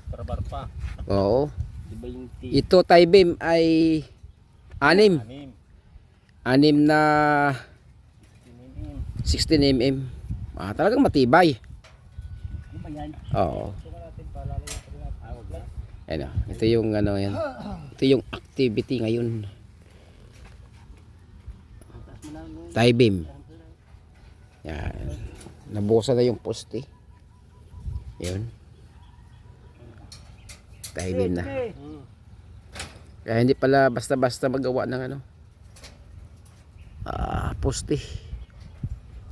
Trabar pa. Oo. Diba yung Ito tie beam ay 6. Anim. 6 na Tininim. 16 mm. Talagang matibay. Ano ba yan? Oo. Suka natin paalala yung pala. Wag na. Ano, ito yung ano yan. Ito yung activity ngayon. Taas mo lang. Tie beam. Yan. Nabusa na yung poste. Yun. Tie beam na. Kaya hindi pala basta-basta magawa ng ano. Poste.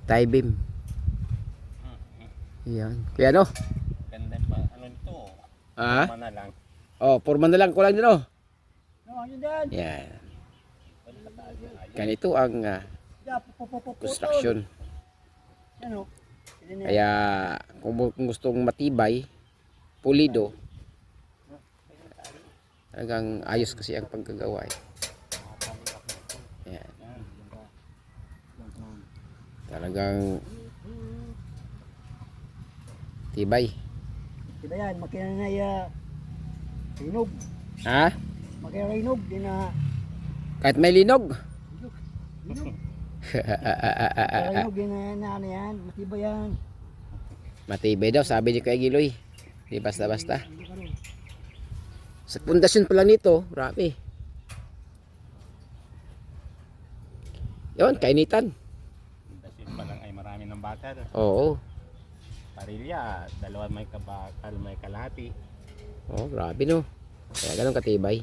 Tie beam. Yan. Kaya ano? Ganda pa. Ano nito? Tama na lang. Forma na lang ko lang din oh. No, yun din. Yan. Ganito ang construction. Ano? Kaya kung gustong matibay, pulido, talagang ayos kasi ang paggagawa eh. Yan. Talagang tibay. Diba yan? Makina na rinog. Ha? Makina rinog. Di na Kahit may linog. rinog. Rinog din na ano yan. Matibay yan. Matibay daw, sabi ni Kuya Giloy. Di basta-basta. Sa pundasyon pa lang nito, marami. Yun, kainitan. Pundasyon pa lang ay marami ng bakal. Oo. Parilya, dalawa may kabakal, may kalahati. Oh, grabe no. Kaya ganun katibay.